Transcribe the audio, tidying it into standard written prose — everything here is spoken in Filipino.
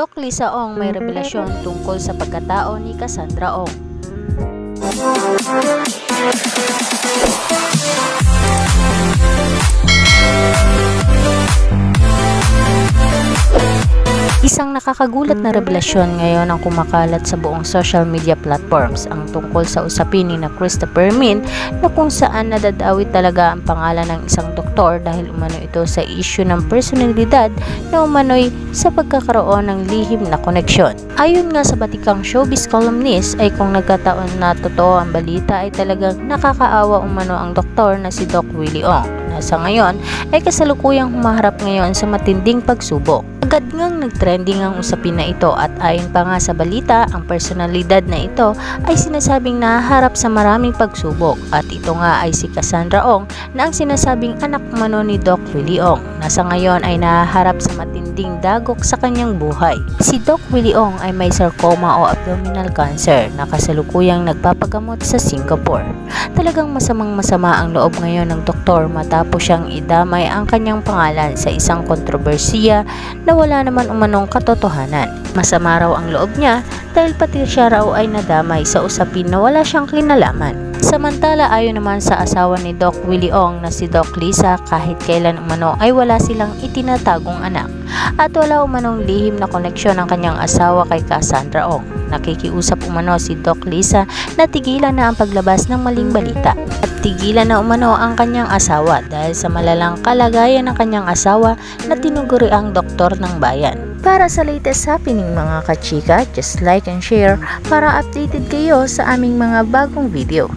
Doc Lisa Ong may revelasyon tungkol sa pagkatao ni Cassandra Ong. Isang nakakagulat na revelasyon ngayon ang kumakalat sa buong social media platforms ang tungkol sa usapin ni Christopher Min na kung saan nadadawit talaga ang pangalan ng isang doktor dahil umano ito sa issue ng personalidad na umano'y sa pagkakaroon ng lihim na koneksyon. Ayon nga sa batikang showbiz columnist ay kung nagkataon na totoo ang balita ay talagang nakakaawa umano ang doktor na si Doc Willie Ong na sa ngayon ay kasalukuyang humaharap ngayon sa matinding pagsubok. Agad ngang nagtrending ang usapin na ito at ayon pa nga sa balita, ang personalidad na ito ay sinasabing nahaharap sa maraming pagsubok at ito nga ay si Cassandra Ong na ang sinasabing anak umano ni Doc Willie Ong na sa ngayon ay nahaharap sa matinding dagok sa kanyang buhay. Si Doc Willie Ong ay may sarcoma o abdominal cancer na kasalukuyang nagpapagamot sa Singapore. Talagang masamang-masama ang loob ngayon ng doktor matapos siyang idamay ang kanyang pangalan sa isang kontrobersiya na wala naman umanong katotohanan. Masama raw ang loob niya dahil pati siya raw ay nadamay sa usapin na wala siyang kinalaman. Samantala ayon naman sa asawa ni Doc Willie Ong na si Doc Lisa, kahit kailan umano ay wala silang itinatagong anak at wala umanong lihim na koneksyon ng kanyang asawa kay Cassandra Ong. Nakikiusap umano si Doc Lisa na tigilan na ang paglabas ng maling balita at tigilan na umano ang kanyang asawa dahil sa malalang kalagayan ng kanyang asawa na tinuguri ang doktor ng bayan. Para sa latest happening mga kachika, just like and share para updated kayo sa aming mga bagong video.